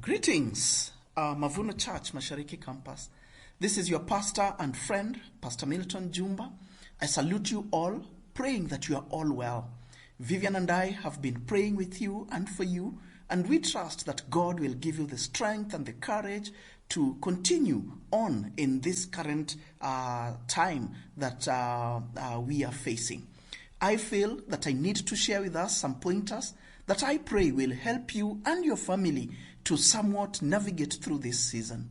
Greetings, Mavuno Church, Mashariki campus. This is your pastor and friend, Pastor Milton Jumba. I salute you all, praying that you are all well. Vivian and I have been praying with you and for you, and we trust that God will give you the strength and the courage to continue on in this current time that we are facing. I feel that I need to share with us some pointers that I pray will help you and your family to somewhat navigate through this season.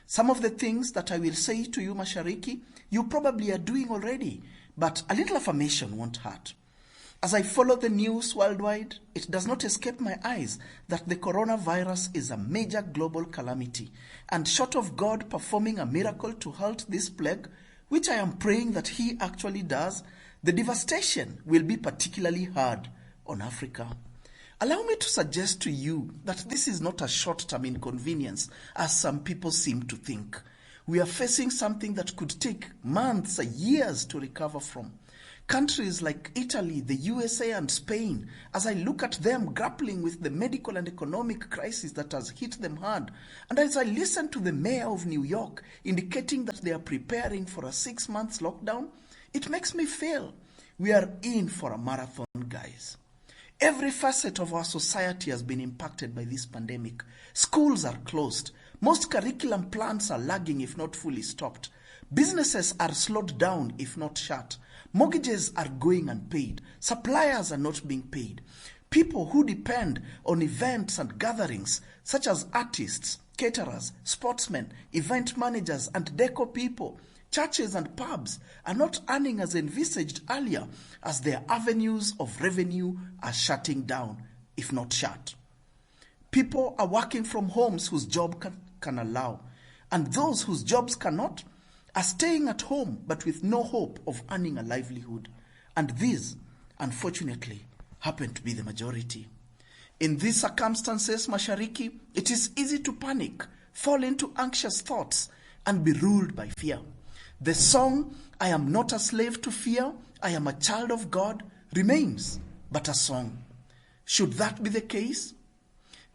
Some of the things that I will say to you, Mashariki, you probably are doing already, but a little affirmation won't hurt. As I follow the news worldwide, it does not escape my eyes that the coronavirus is a major global calamity, and short of God performing a miracle to halt this plague, which I am praying that He actually does, the devastation will be particularly hard on Africa. Allow me to suggest to you that this is not a short-term inconvenience, as some people seem to think. We are facing something that could take months or years to recover from. Countries like Italy, the USA, and Spain, as I look at them grappling with the medical and economic crisis that has hit them hard, and as I listen to the mayor of New York indicating that they are preparing for a 6-month lockdown, it makes me feel we are in for a marathon, guys. Every facet of our society has been impacted by this pandemic. Schools are closed. Most curriculum plans are lagging if not fully stopped. Businesses are slowed down if not shut. Mortgages are going unpaid. Suppliers are not being paid. People who depend on events and gatherings, such as artists, caterers, sportsmen, event managers, and decor people, churches and pubs, are not earning as envisaged earlier, as their avenues of revenue are shutting down, if not shut. People are working from homes whose job can allow, and those whose jobs cannot are staying at home but with no hope of earning a livelihood. And these, unfortunately, happen to be the majority. In these circumstances, Mashariki, it is easy to panic, fall into anxious thoughts, and be ruled by fear. The song, I am not a slave to fear, I am a child of God, remains but a song. Should that be the case?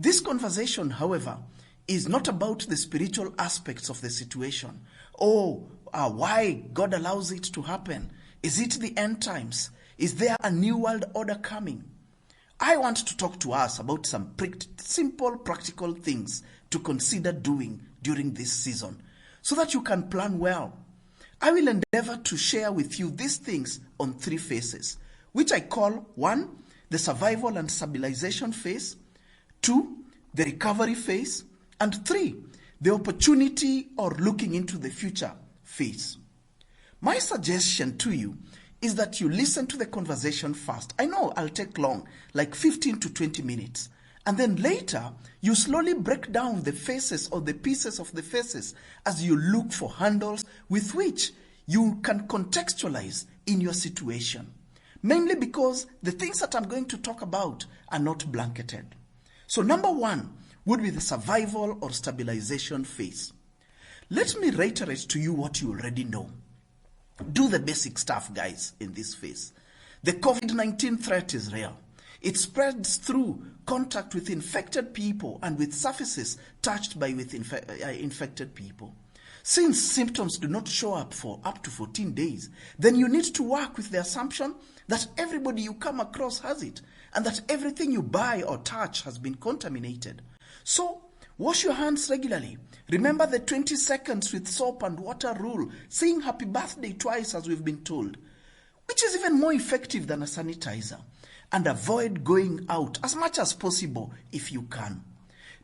This conversation, however, is not about the spiritual aspects of the situation. Why God allows it to happen. Is it the end times? Is there a new world order coming? I want to talk to us about some simple, practical things to consider doing during this season so that you can plan well. I will endeavor to share with you these things on 3 phases, which I call 1, the survival and stabilization phase, 2, the recovery phase, and 3, the opportunity or looking into the future phase. My suggestion to you is that you listen to the conversation first. I know I'll take long, like 15 to 20 minutes. And then later, you slowly break down the phases or the pieces of the phases as you look for handles with which you can contextualize in your situation. Mainly because the things that I'm going to talk about are not blanketed. So number 1 would be the survival or stabilization phase. Let me reiterate to you what you already know. Do the basic stuff, guys, in this phase. The COVID-19 threat is real. It spreads through contact with infected people and with surfaces touched by infected people. Since symptoms do not show up for up to 14 days, then you need to work with the assumption that everybody you come across has it and that everything you buy or touch has been contaminated. So, wash your hands regularly. Remember the 20 seconds with soap and water rule, saying happy birthday twice as we've been told, which is even more effective than a sanitizer. And avoid going out as much as possible if you can.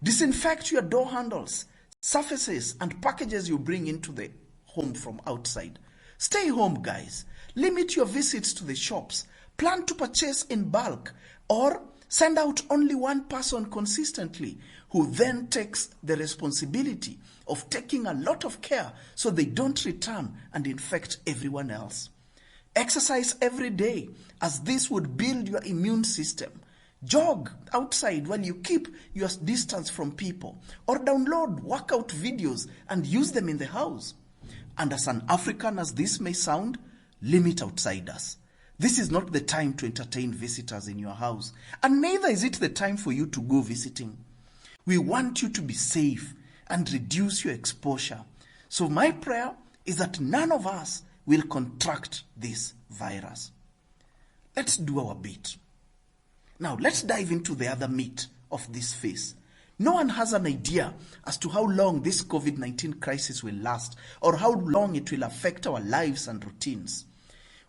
Disinfect your door handles, surfaces, and packages you bring into the home from outside. Stay home, guys. Limit your visits to the shops. Plan to purchase in bulk or send out only one person consistently who then takes the responsibility of taking a lot of care so they don't return and infect everyone else. Exercise every day, as this would build your immune system. Jog outside while you keep your distance from people, or download workout videos and use them in the house. And as an African as this may sound, limit outsiders. This is not the time to entertain visitors in your house, and neither is it the time for you to go visiting. We want you to be safe and reduce your exposure. So my prayer is that none of us will contract this virus. Let's do our bit. Now, let's dive into the other meat of this phase. No one has an idea as to how long this COVID-19 crisis will last or how long it will affect our lives and routines.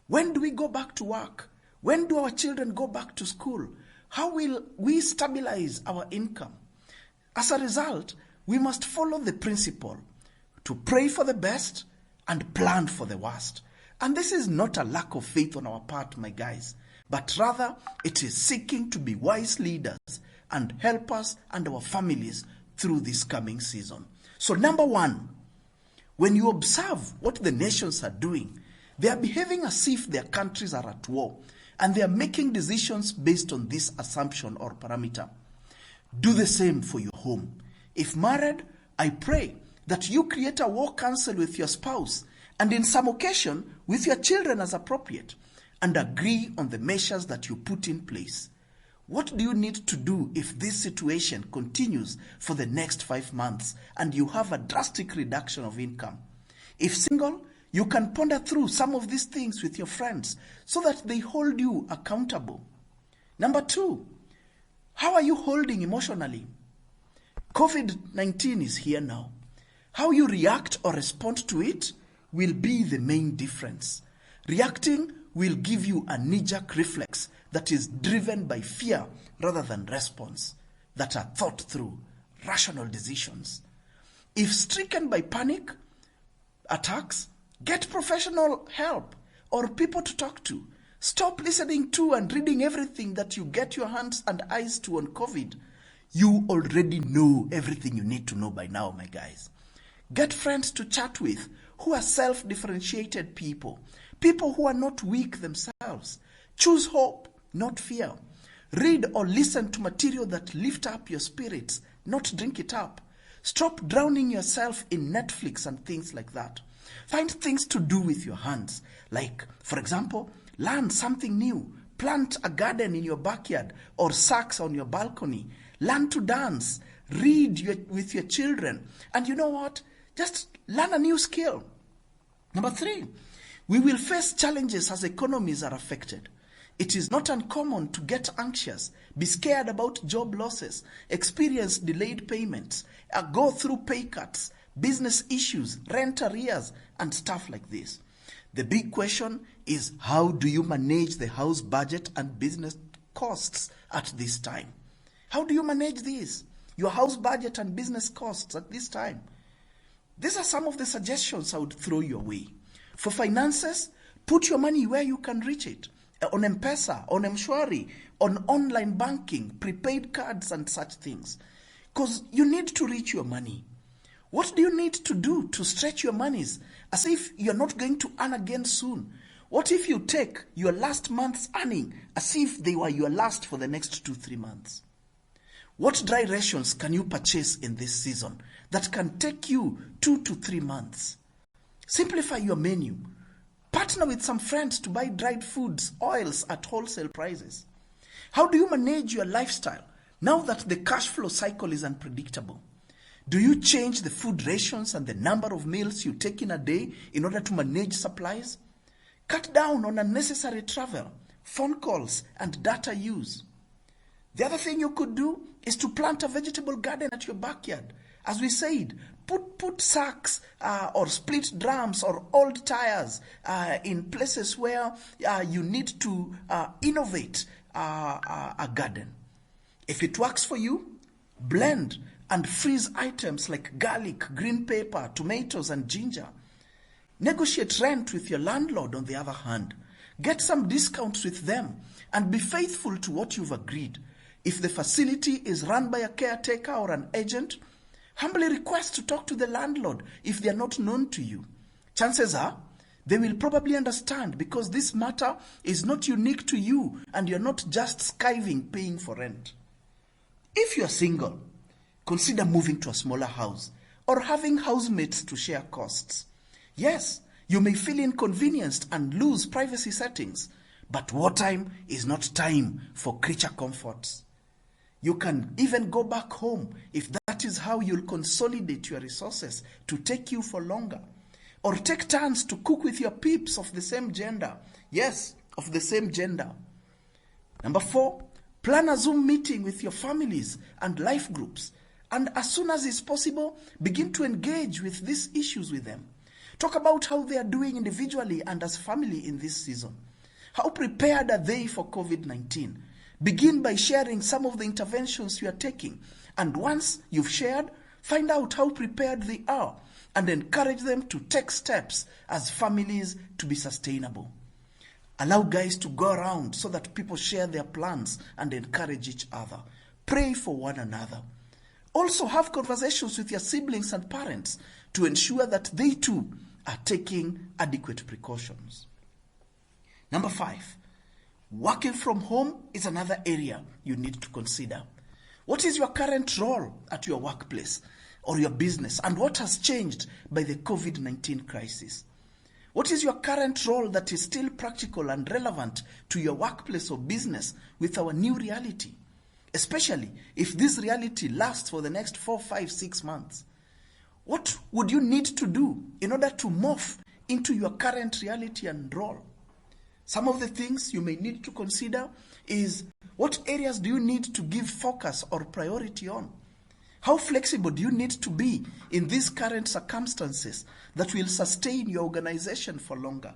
When do we go back to work? When do our children go back to school? How will we stabilize our income? As a result, we must follow the principle to pray for the best and plan for the worst. And this is not a lack of faith on our part, my guys, but rather it is seeking to be wise leaders and help us and our families through this coming season. So number one, when you observe what the nations are doing, they are behaving as if their countries are at war, and they are making decisions based on this assumption or parameter. Do the same for your home. If married, I pray that you create a war council with your spouse, and in some occasion with your children as appropriate, and agree on the measures that you put in place. What do you need to do if this situation continues for the next 5 months and you have a drastic reduction of income? If single, you can ponder through some of these things with your friends so that they hold you accountable. Number two, how are you holding emotionally? COVID-19 is here now. How you react or respond to it will be the main difference. Reacting will give you a knee-jerk reflex that is driven by fear rather than response, that are thought through, rational decisions. If stricken by panic attacks, get professional help or people to talk to. Stop listening to and reading everything that you get your hands and eyes to on COVID. You already know everything you need to know by now, my guys. Get friends to chat with who are self-differentiated people, people who are not weak themselves. Choose hope, not fear. Read or listen to material that lift up your spirits, not drink it up. Stop drowning yourself in Netflix and things like that. Find things to do with your hands, like, for example, learn something new. Plant a garden in your backyard or sacks on your balcony. Learn to dance. Read with your children. And you know what? Just learn a new skill. Number three, we will face challenges as economies are affected. It is not uncommon to get anxious, be scared about job losses, experience delayed payments, go through pay cuts, business issues, rent arrears, and stuff like this. The big question is, how do you manage the house budget and business costs at this time? How do you manage these? Your house budget and business costs at this time? These are some of the suggestions I would throw your way. For finances, put your money where you can reach it. On M-Pesa, on M-Shwari, on online banking, prepaid cards and such things. Because you need to reach your money. What do you need to do to stretch your monies as if you're not going to earn again soon? What if you take your last month's earning as if they were your last for the next 2-3 months? What dry rations can you purchase in this season that can take you 2 to 3 months? Simplify your menu. Partner with some friends to buy dried foods, oils at wholesale prices. How do you manage your lifestyle now that the cash flow cycle is unpredictable? Do you change the food rations and the number of meals you take in a day in order to manage supplies? Cut down on unnecessary travel, phone calls, and data use. The other thing you could do is to plant a vegetable garden at your backyard. As we said, put sacks or split drums or old tires in places where you need to innovate a garden. If it works for you, blend and freeze items like garlic, green pepper, tomatoes, and ginger. Negotiate rent with your landlord on the other hand. Get some discounts with them and be faithful to what you've agreed. If the facility is run by a caretaker or an agent, humbly request to talk to the landlord if they are not known to you. Chances are, they will probably understand because this matter is not unique to you and you're not just skiving paying for rent. If you're single, consider moving to a smaller house or having housemates to share costs. Yes, you may feel inconvenienced and lose privacy settings, but wartime is not time for creature comforts. You can even go back home if that is how you'll consolidate your resources to take you for longer. Or take turns to cook with your peeps of the same gender. Yes, of the same gender. Number 4, plan a Zoom meeting with your families and life groups. And as soon as is possible, begin to engage with these issues with them. Talk about how they are doing individually and as family in this season. How prepared are they for COVID-19? Begin by sharing some of the interventions you are taking. And once you've shared, find out how prepared they are and encourage them to take steps as families to be sustainable. Allow guys to go around so that people share their plans and encourage each other. Pray for one another. Also have conversations with your siblings and parents to ensure that they too are taking adequate precautions. Number 5, working from home is another area you need to consider. What is your current role at your workplace or your business, and what has changed by the COVID-19 crisis? What is your current role that is still practical and relevant to your workplace or business with our new reality? Especially if this reality lasts for the next 4, 5, 6 months. What would you need to do in order to morph into your current reality and role? Some of the things you may need to consider is, what areas do you need to give focus or priority on? How flexible do you need to be in these current circumstances that will sustain your organization for longer?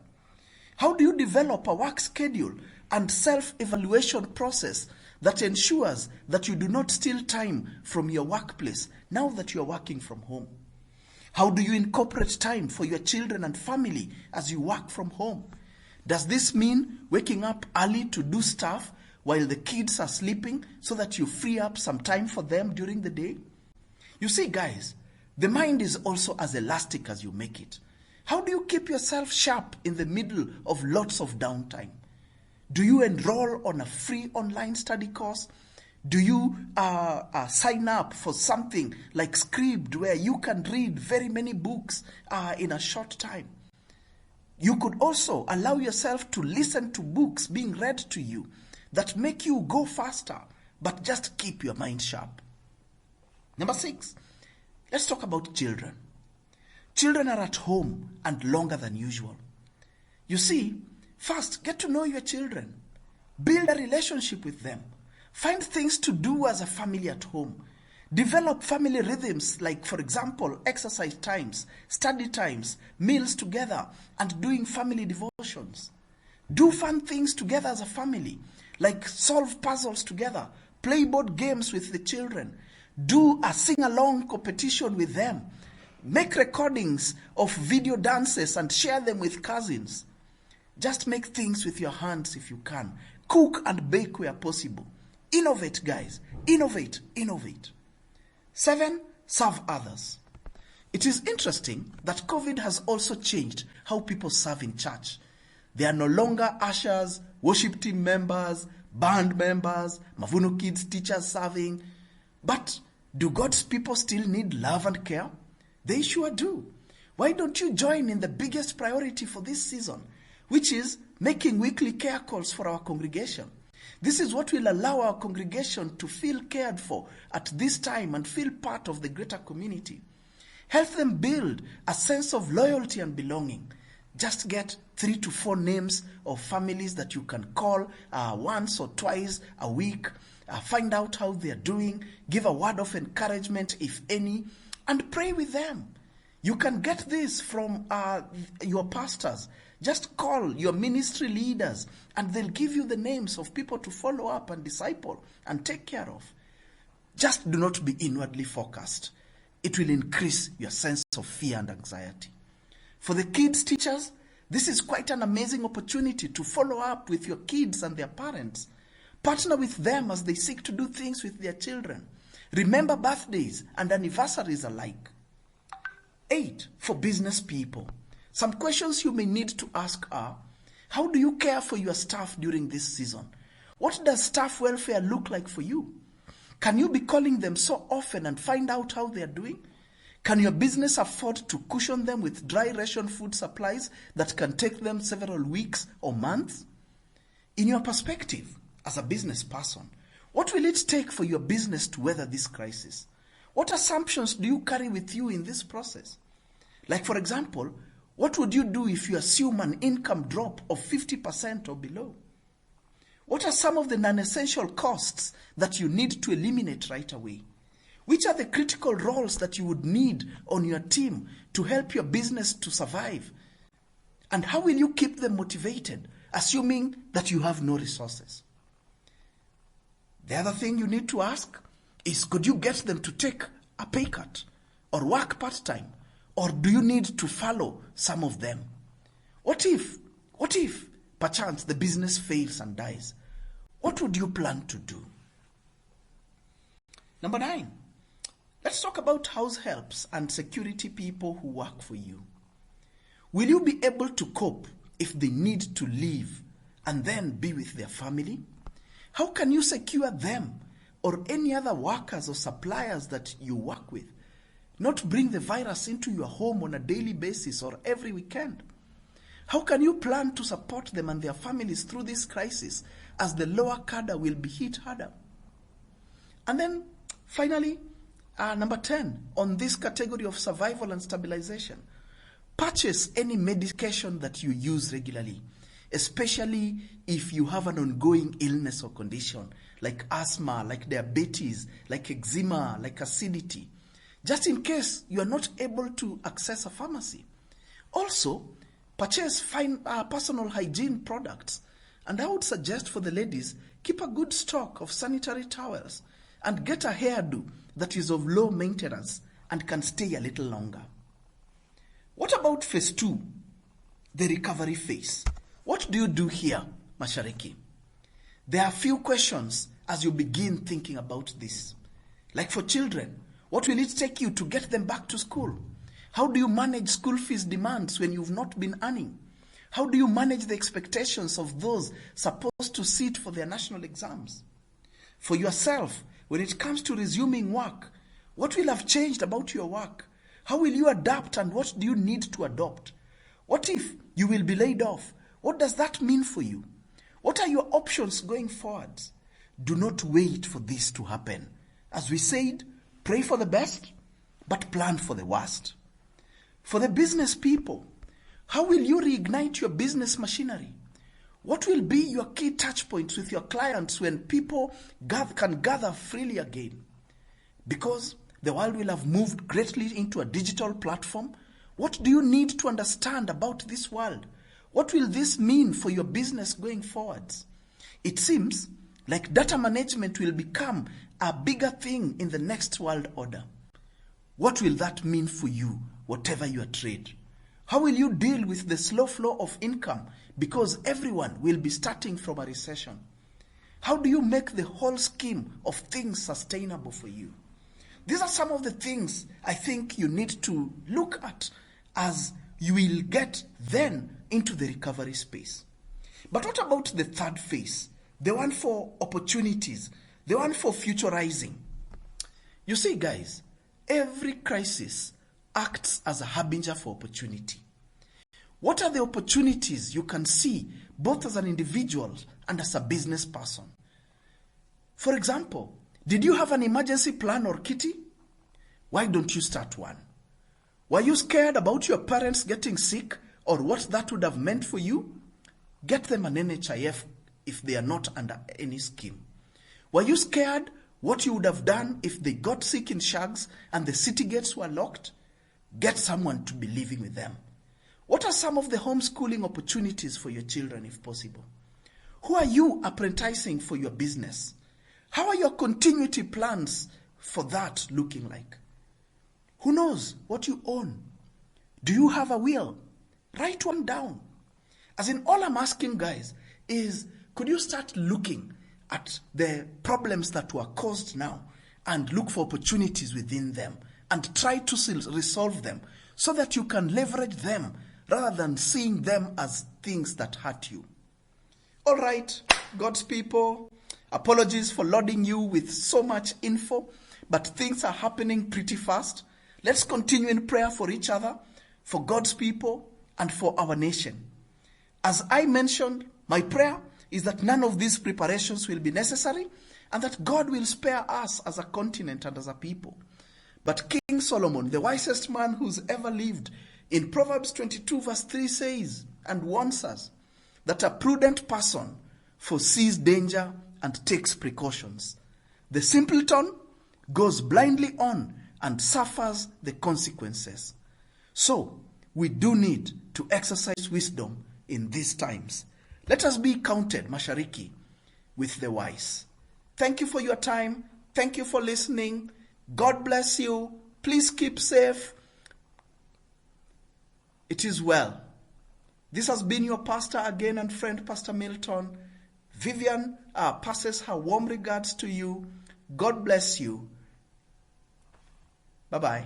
How do you develop a work schedule and self-evaluation process that ensures that you do not steal time from your workplace now that you are working from home? How do you incorporate time for your children and family as you work from home? Does this mean waking up early to do stuff while the kids are sleeping so that you free up some time for them during the day? You see, guys, the mind is also as elastic as you make it. How do you keep yourself sharp in the middle of lots of downtime? Do you enroll on a free online study course? Do you sign up for something like Scribd where you can read very many books in a short time? You could also allow yourself to listen to books being read to you that make you go faster, but just keep your mind sharp. Number 6, let's talk about children. Children are at home and longer than usual. You see, first, get to know your children. Build a relationship with them. Find things to do as a family at home. Develop family rhythms like, for example, exercise times, study times, meals together, and doing family devotions. Do fun things together as a family, like solve puzzles together, play board games with the children, do a sing-along competition with them, make recordings of video dances and share them with cousins. Just make things with your hands if you can. Cook and bake where possible. Innovate, guys. Innovate, innovate. 7, serve others. It is interesting that COVID has also changed how people serve in church. They are no longer ushers, worship team members, band members, Mavuno Kids teachers serving. But do God's people still need love and care? They sure do. Why don't you join in the biggest priority for this season, which is making weekly care calls for our congregation? This is what will allow our congregation to feel cared for at this time and feel part of the greater community. Help them build a sense of loyalty and belonging. Just get 3 to 4 names of families that you can call once or twice a week. Find out how they are doing. Give a word of encouragement, if any, and pray with them. You can get this from your pastors. Just call your ministry leaders and they'll give you the names of people to follow up and disciple and take care of. Just do not be inwardly focused. It will increase your sense of fear and anxiety. For the kids' teachers, this is quite an amazing opportunity to follow up with your kids and their parents. Partner with them as they seek to do things with their children. Remember birthdays and anniversaries alike. 8, for business people. Some questions you may need to ask are, how do you care for your staff during this season? What does staff welfare look like for you? Can you be calling them so often and find out how they are doing? Can your business afford to cushion them with dry ration food supplies that can take them several weeks or months? In your perspective, as a business person, What will it take for your business to weather this crisis? What assumptions do you carry with you in this process? Like, for example, what would you do if you assume an income drop of 50% or below? What are some of the non-essential costs that you need to eliminate right away? Which are the critical roles that you would need on your team to help your business to survive? And how will you keep them motivated, assuming that you have no resources? The other thing you need to ask is, could you get them to take a pay cut or work part-time? Or do you need to follow some of them? What if, perchance, the business fails and dies? What would you plan to do? Number 9, let's talk about house helps and security people who work for you. Will you be able to cope if they need to leave and then be with their family? How can you secure them or any other workers or suppliers that you work with? Not bring the virus into your home on a daily basis or every weekend. How can you plan to support them and their families through this crisis as the lower cadre will be hit harder? And then finally, number 10, on this category of survival and stabilization, purchase any medication that you use regularly, especially if you have an ongoing illness or condition like asthma, like diabetes, like eczema, like acidity, just in case you are not able to access a pharmacy. Also, purchase personal hygiene products. And I would suggest for the ladies, keep a good stock of sanitary towels and get a hairdo that is of low maintenance and can stay a little longer. What about phase 2, the recovery phase? What do you do here, Mashariki? There are few questions as you begin thinking about this. Like for children, what will it take you to get them back to school? How do you manage school fees demands when you've not been earning? How do you manage the expectations of those supposed to sit for their national exams? For yourself, when it comes to resuming work, what will have changed about your work? How will you adapt and what do you need to adopt? What if you will be laid off? What does that mean for you? What are your options going forward? Do not wait for this to happen. As we said, pray for the best, but plan for the worst. For the business people, how will you reignite your business machinery? What will be your key touch points with your clients when people can gather freely again? Because the world will have moved greatly into a digital platform. What do you need to understand about this world? What will this mean for your business going forwards? It seems like data management will become a bigger thing in the next world order. What will that mean for you, whatever your trade? How will you deal with the slow flow of income because everyone will be starting from a recession? How do you make the whole scheme of things sustainable for you? These are some of the things I think you need to look at as you will get then into the recovery space. But what about the third phase? The one for opportunities, the one for futurizing. You see, guys, every crisis acts as a harbinger for opportunity. What are the opportunities you can see both as an individual and as a business person? For example, did you have an emergency plan or kitty? Why don't you start one? Were you scared about your parents getting sick or what that would have meant for you? Get them an NHIF if they are not under any scheme. Were you scared what you would have done if they got sick in shags and the city gates were locked? Get someone to be living with them. What are some of the homeschooling opportunities for your children if possible? Who are you apprenticing for your business? How are your continuity plans for that looking like? Who knows what you own? Do you have a will? Write one down. As in, all I'm asking, guys, is could you start looking at the problems that were caused now and look for opportunities within them and try to resolve them so that you can leverage them rather than seeing them as things that hurt you. All right, God's people, apologies for loading you with so much info, but things are happening pretty fast. Let's continue in prayer for each other, for God's people, and for our nation. As I mentioned, my prayer is that none of these preparations will be necessary and that God will spare us as a continent and as a people. But King Solomon, the wisest man who's ever lived, in Proverbs 22 verse 3 says and warns us that a prudent person foresees danger and takes precautions. The simpleton goes blindly on and suffers the consequences. So, we do need to exercise wisdom in these times. Let us be counted, Mashariki, with the wise. Thank you for your time. Thank you for listening. God bless you. Please keep safe. It is well. This has been your pastor again and friend, Pastor Milton. Vivian passes her warm regards to you. God bless you. Bye-bye.